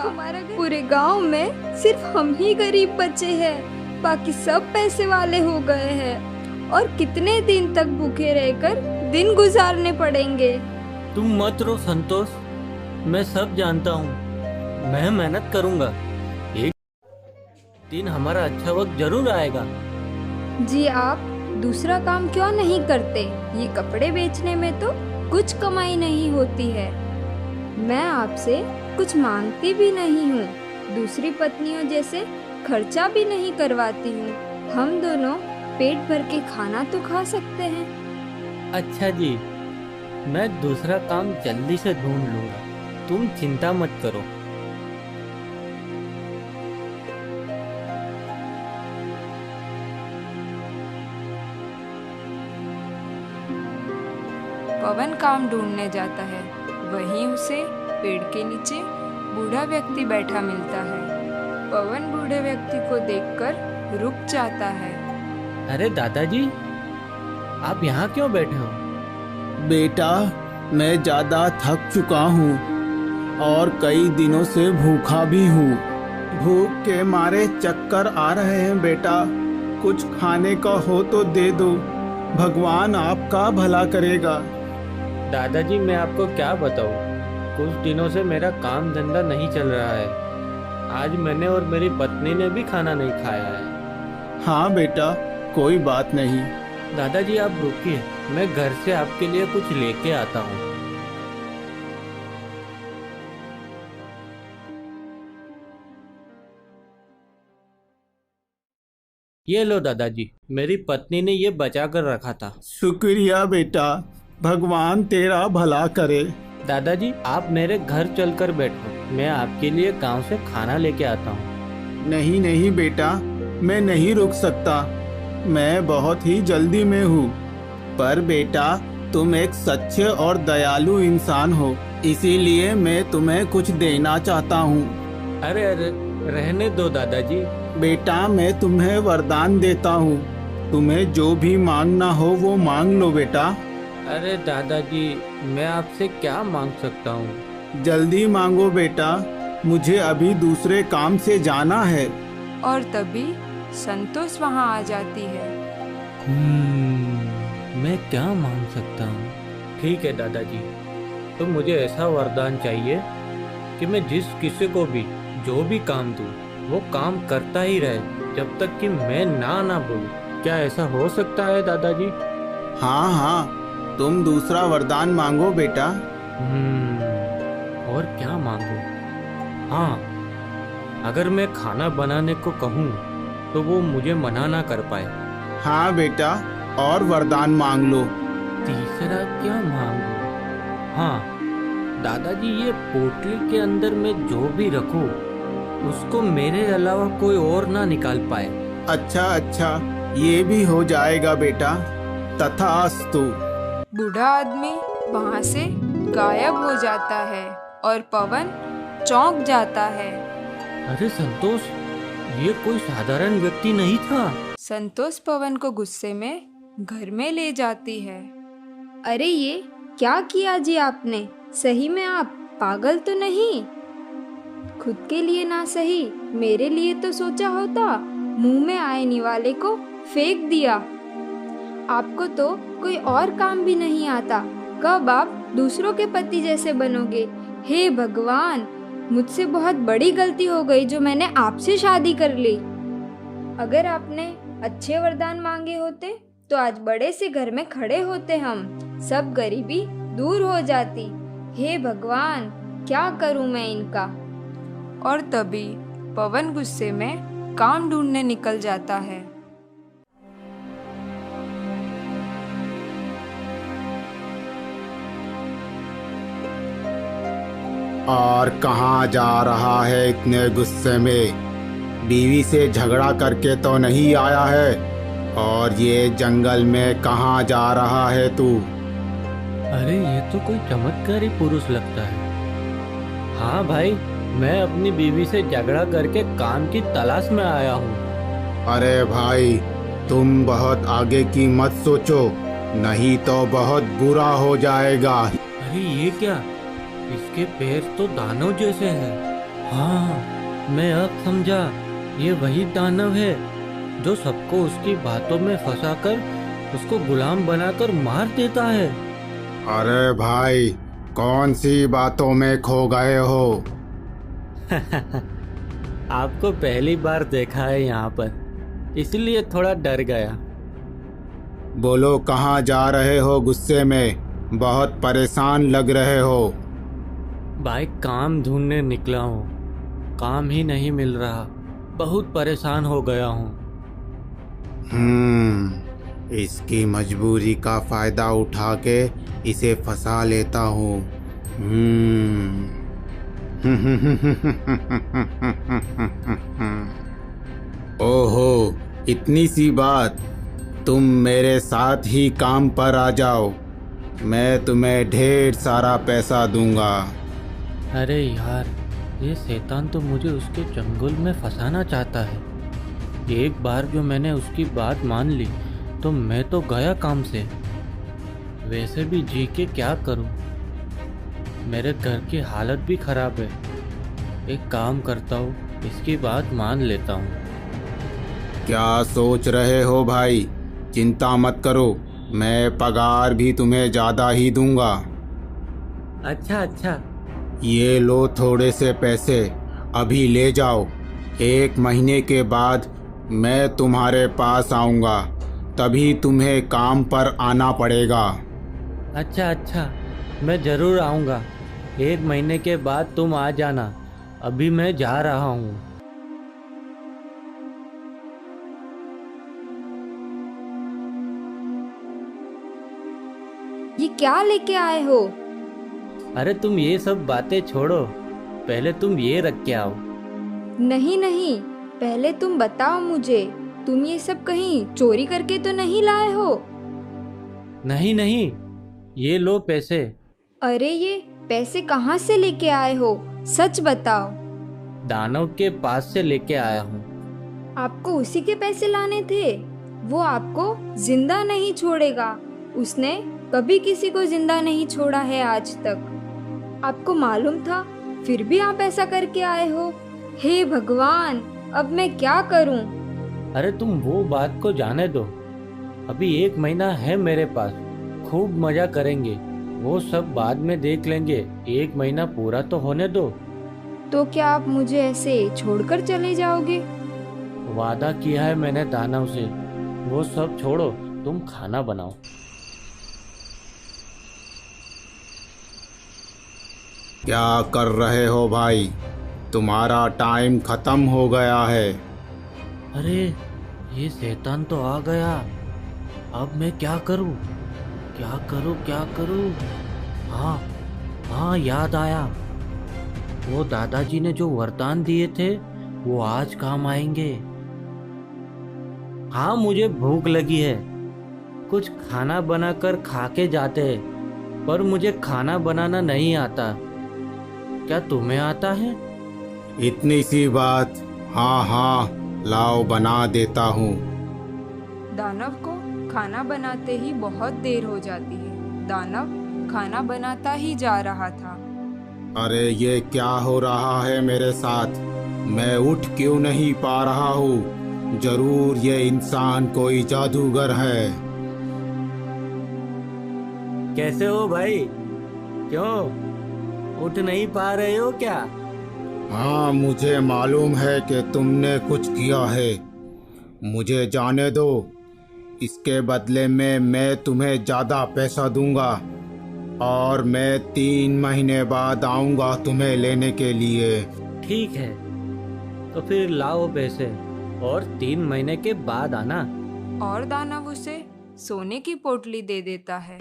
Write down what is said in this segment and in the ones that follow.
हमारा पूरे गांव में सिर्फ हम ही गरीब बचे हैं, बाकी सब पैसे वाले हो गए हैं और कितने दिन तक भूखे रहकर दिन गुजारने पड़ेंगे। तुम मत रो संतोष, मैं सब जानता हूँ। मैं मेहनत करूँगा, एक दिन हमारा अच्छा वक्त जरूर आएगा। जी आप दूसरा काम क्यों नहीं करते? ये कपड़े बेचने में तो कुछ कमाई नहीं होती है। मैं आपसे कुछ मांगती भी नहीं हूँ, दूसरी पत्नियों जैसे खर्चा भी नहीं करवाती हूँ। हम दोनों पेट भर के खाना तो खा सकते हैं। अच्छा जी, मैं दूसरा काम जल्दी से ढूंढ लूँगा, तुम चिंता मत करो। पवन काम ढूंढने जाता है, वहीं उसे पेड़ के नीचे बूढ़ा व्यक्ति बैठा मिलता है। पवन बूढ़े व्यक्ति को देखकर रुक जाता है। अरे दादाजी, आप यहाँ क्यों बैठे हो? बेटा, मैं ज़्यादा थक चुका हूँ और कई दिनों से भूखा भी हूँ। भूख के मारे चक्कर आ रहे हैं बेटा, कुछ खाने का हो तो दे दो, भगवान आपका भला करेगा। दादाजी, मैं आपको क्या बताऊँ, कुछ दिनों से मेरा काम धंधा नहीं चल रहा है। आज मैंने और मेरी पत्नी ने भी खाना नहीं खाया है। हाँ बेटा, कोई बात नहीं। दादाजी आप रुकिए, मैं घर से आपके लिए कुछ लेके आता हूँ। ये लो दादाजी, मेरी पत्नी ने ये बचा कर रखा था। शुक्रिया बेटा, भगवान तेरा भला करे। दादाजी आप मेरे घर चलकर बैठो, मैं आपके लिए गांव से खाना लेके आता हूँ। नहीं नहीं बेटा, मैं नहीं रुक सकता, मैं बहुत ही जल्दी में हूँ। पर बेटा, तुम एक सच्चे और दयालु इंसान हो, इसीलिए मैं तुम्हें कुछ देना चाहता हूँ। अरे अरे, रहने दो दादाजी। बेटा, मैं तुम्हें वरदान देता हूँ, तुम्हें जो भी मांगना हो वो मांग लो बेटा। अरे दादाजी, मैं आपसे क्या मांग सकता हूँ? जल्दी मांगो बेटा, मुझे अभी दूसरे काम से जाना है। और तभी संतोष वहाँ आ जाती है। मैं क्या मांग सकता हूँ? ठीक है दादाजी, तो मुझे ऐसा वरदान चाहिए कि मैं जिस किसी को भी जो भी काम दूँ वो काम करता ही रहे जब तक कि मैं ना बोलूँ। क्या ऐसा हो सकता है दादाजी? हाँ हाँ, तुम दूसरा वरदान मांगो बेटा। और क्या मांगू? हाँ, अगर मैं खाना बनाने को कहूँ तो वो मुझे मना ना कर पाए। हाँ बेटा, और वरदान मांग लो। तीसरा क्या मांगू? हाँ दादाजी, ये पोटली के अंदर मैं जो भी रखूँ उसको मेरे अलावा कोई और ना निकाल पाए। अच्छा अच्छा, ये भी हो जाएगा बेटा, तथास्तु। बूढ़ा आदमी वहाँ से गायब हो जाता है और पवन चौंक जाता है। अरे संतोष, ये कोई साधारण व्यक्ति नहीं था। संतोष पवन को गुस्से में घर में ले जाती है। अरे ये क्या किया जी आपने? सही में आप पागल तो नहीं? खुद के लिए ना सही, मेरे लिए तो सोचा होता। मुंह में आने वाले को फेंक दिया। आपको तो कोई और काम भी नहीं आता, कब आप दूसरों के पति जैसे बनोगे? हे भगवान, मुझसे बहुत बड़ी गलती हो गई जो मैंने आपसे शादी कर ली। अगर आपने अच्छे वरदान मांगे होते तो आज बड़े से घर में खड़े होते, हम सब गरीबी दूर हो जाती। हे भगवान, क्या करूं मैं इनका? और तभी पवन गुस्से में काम ढूंढने निकल जाता है। और कहाँ जा रहा है इतने गुस्से में? बीवी से झगड़ा करके तो नहीं आया है? और ये जंगल में कहाँ जा रहा है तू? अरे ये तो कोई चमत्कारी पुरुष लगता है। हाँ भाई, मैं अपनी बीवी से झगड़ा करके काम की तलाश में आया हूँ। अरे भाई, तुम बहुत आगे की मत सोचो, नहीं तो बहुत बुरा हो जाएगा। अरे ये क्या? इसके पैर तो दानव जैसे हैं। हाँ, मैं अब समझा, ये वही दानव है जो सबको उसकी बातों में फंसाकर उसको गुलाम बनाकर मार देता है। अरे भाई, कौन सी बातों में खो गए हो? आपको पहली बार देखा है यहाँ पर, इसलिए थोड़ा डर गया। बोलो, कहाँ जा रहे हो? गुस्से में बहुत परेशान लग रहे हो। भाई, काम ढूंढने निकला हूँ, काम ही नहीं मिल रहा, बहुत परेशान हो गया हूँ। इसकी मजबूरी का फायदा उठा के इसे फंसा लेता हूँ। ओहो, इतनी सी बात, तुम मेरे साथ ही काम पर आ जाओ, मैं तुम्हें ढेर सारा पैसा दूंगा। अरे यार, ये शैतान तो मुझे उसके चंगुल में फंसाना चाहता है। एक बार जो मैंने उसकी बात मान ली तो मैं तो गया काम से। वैसे भी जी के क्या करूं, मेरे घर की हालत भी खराब है। एक काम करता हूँ, इसकी बात मान लेता हूँ। क्या सोच रहे हो भाई? चिंता मत करो, मैं पगार भी तुम्हें ज़्यादा ही दूंगा। अच्छा अच्छा। ये लो थोड़े से पैसे, अभी ले जाओ। 1 महीने के बाद मैं तुम्हारे पास आऊँगा, तभी तुम्हें काम पर आना पड़ेगा। अच्छा अच्छा, मैं ज़रूर आऊँगा। 1 महीने के बाद तुम आ जाना, अभी मैं जा रहा हूँ। ये क्या लेके आए हो? अरे तुम ये सब बातें छोड़ो, पहले तुम ये रख के आओ। नहीं नहीं, पहले तुम बताओ मुझे, तुम ये सब कहीं चोरी करके तो नहीं लाए हो? नहीं नहीं, ये लो पैसे। अरे ये पैसे कहाँ से लेके आए हो? सच बताओ। दानव के पास से लेके आया हूँ। आपको उसी के पैसे लाने थे? वो आपको जिंदा नहीं छोड़ेगा। उसने कभी किसी को जिंदा नहीं छोड़ा है आज तक। आपको मालूम था, फिर भी आप ऐसा करके आए हो। हे भगवान, अब मैं क्या करूं? अरे तुम वो बात को जाने दो, अभी 1 महीना है मेरे पास, खूब मजा करेंगे, वो सब बाद में देख लेंगे। 1 महीना पूरा तो होने दो। तो क्या आप मुझे ऐसे छोड़कर चले जाओगे? वादा किया है मैंने दानव से, वो सब छोड़ो, तुम खाना बनाओ। क्या कर रहे हो भाई? तुम्हारा टाइम खत्म हो गया है। अरे ये शैतान तो आ गया, अब मैं क्या करूं? क्या करूं क्या करूं? हाँ हाँ, याद आया, वो दादाजी ने जो वरदान दिए थे वो आज काम आएंगे। हाँ, मुझे भूख लगी है, कुछ खाना बनाकर खा के जाते हैं, पर मुझे खाना बनाना नहीं आता। क्या तुम्हें आता है? इतनी सी बात, हाँ हाँ, लाओ बना देता हूँ। दानव को खाना बनाते ही बहुत देर हो जाती है। दानव खाना बनाता ही जा रहा था। अरे ये क्या हो रहा है मेरे साथ? मैं उठ क्यों नहीं पा रहा हूँ? जरूर ये इंसान कोई जादूगर है। कैसे हो भाई? क्यों उठ नहीं पा रहे हो क्या? हाँ, मुझे मालूम है कि तुमने कुछ किया है, मुझे जाने दो। इसके बदले में मैं तुम्हें ज़्यादा पैसा दूंगा और मैं 3 महीने बाद आऊँगा तुम्हें लेने के लिए। ठीक है, तो फिर लाओ पैसे और 3 महीने के बाद आना। और दानव उसे सोने की पोटली दे देता है।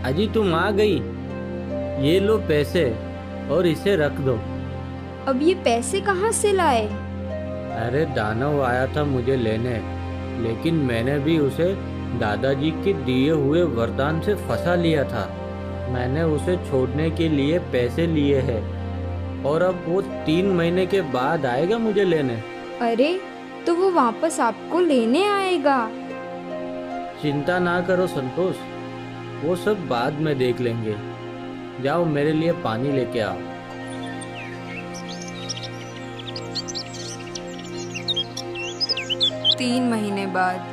अजी तुम आ गई, ये लो पैसे और इसे रख दो। अब ये पैसे कहाँ से लाए? अरे दानव आया था मुझे लेने, लेकिन मैंने भी उसे दादाजी के दिए हुए वरदान से फंसा लिया था। मैंने उसे छोड़ने के लिए पैसे लिए हैं और अब वो 3 महीने के बाद आएगा मुझे लेने। अरे, तो वो वापस आपको लेने आएगा? चिंता ना करो संतोष, वो सब बाद में देख लेंगे। जाओ मेरे लिए पानी लेके आओ। 3 महीने बाद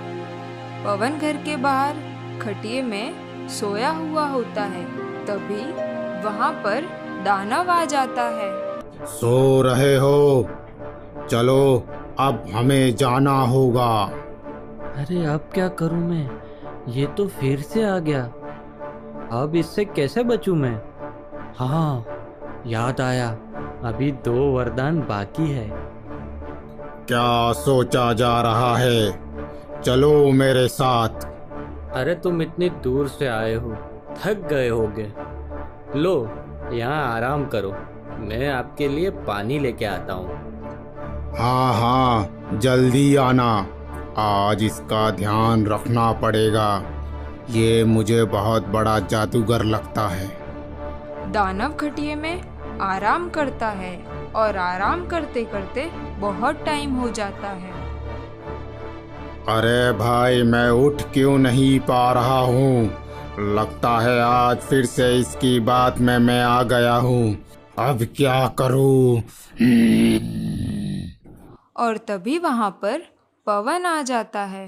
पवन घर के बाहर खटिये में सोया हुआ होता है। तभी वहाँ पर दानव आ जाता है। सो रहे हो? चलो अब हमें जाना होगा। अरे अब क्या करूं मैं, ये तो फिर से आ गया। अब इससे कैसे बचूं मैं? हाँ, याद आया, अभी 2 वरदान बाकी है। क्या सोचा जा रहा है? चलो मेरे साथ। अरे तुम इतनी दूर से आए हो, थक गए होगे। लो यहाँ आराम करो, मैं आपके लिए पानी लेके आता हूँ। हाँ हाँ, जल्दी आना। आज इसका ध्यान रखना पड़ेगा। ये मुझे बहुत बड़ा जादूगर लगता है। दानव खटिये में आराम करता है और आराम करते करते बहुत टाइम हो जाता है। अरे भाई, मैं उठ क्यों नहीं पा रहा हूँ? लगता है आज फिर से इसकी बात में मैं आ गया हूँ। अब क्या करूँ? और तभी वहाँ पर पवन आ जाता है।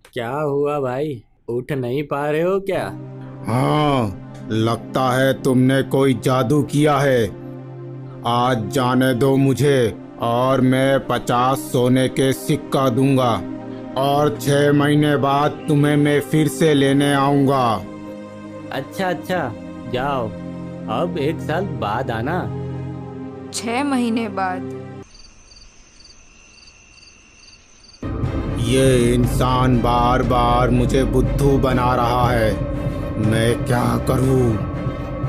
क्या हुआ भाई, उठ नहीं पा रहे हो क्या? हाँ, लगता है तुमने कोई जादू किया है। आज जाने दो मुझे और मैं 50 सोने के सिक्का दूंगा और 6 महीने बाद तुम्हें मैं फिर से लेने आऊंगा। अच्छा अच्छा, जाओ, अब 1 साल बाद आना। 6 महीने बाद ये इंसान बार बार मुझे बुद्धू बना रहा है। मैं क्या करूं?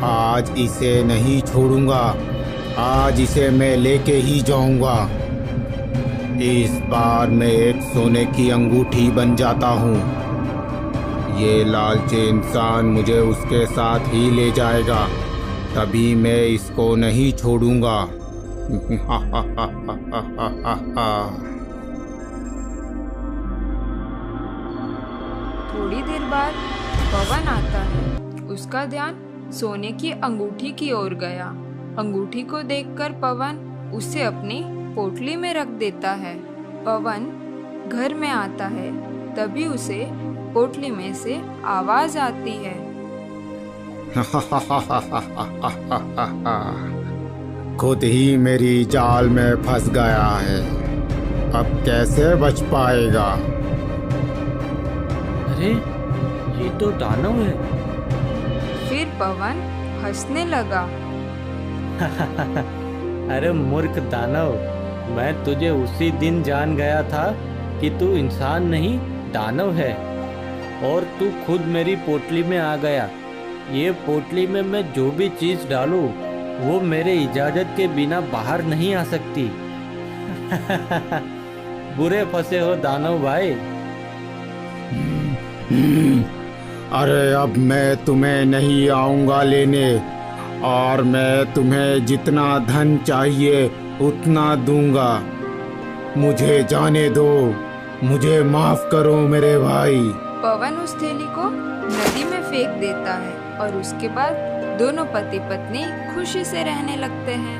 आज इसे नहीं छोड़ूंगा। आज इसे मैं लेके ही जाऊंगा। इस बार मैं एक सोने की अंगूठी बन जाता हूँ। ये लालची इंसान मुझे उसके साथ ही ले जाएगा, तभी मैं इसको नहीं छोड़ूंगा। थोड़ी देर बाद पवन आता है। उसका ध्यान सोने की अंगूठी की ओर गया। अंगूठी को देखकर पवन उसे अपनी पोटली में रख देता है। पवन घर में आता है, तभी उसे पोटली में से आवाज आती है। खुद ही मेरी जाल में फंस गया है, अब कैसे बच पाएगा? अरे ये तो दानव है। फिर पवन हंसने लगा। अरे मूर्ख दानव, मैं तुझे उसी दिन जान गया था कि तू इंसान नहीं दानव है, और तू खुद मेरी पोटली में आ गया। ये पोटली में मैं जो भी चीज डालूं वो मेरे इजाजत के बिना बाहर नहीं आ सकती। बुरे फंसे हो दानव भाई। अरे अब मैं तुम्हें नहीं आऊंगा लेने, और मैं तुम्हें जितना धन चाहिए उतना दूंगा। मुझे जाने दो, मुझे माफ करो मेरे भाई। पवन उस थैली को नदी में फेंक देता है और उसके बाद दोनों पति पत्नी खुशी से रहने लगते हैं।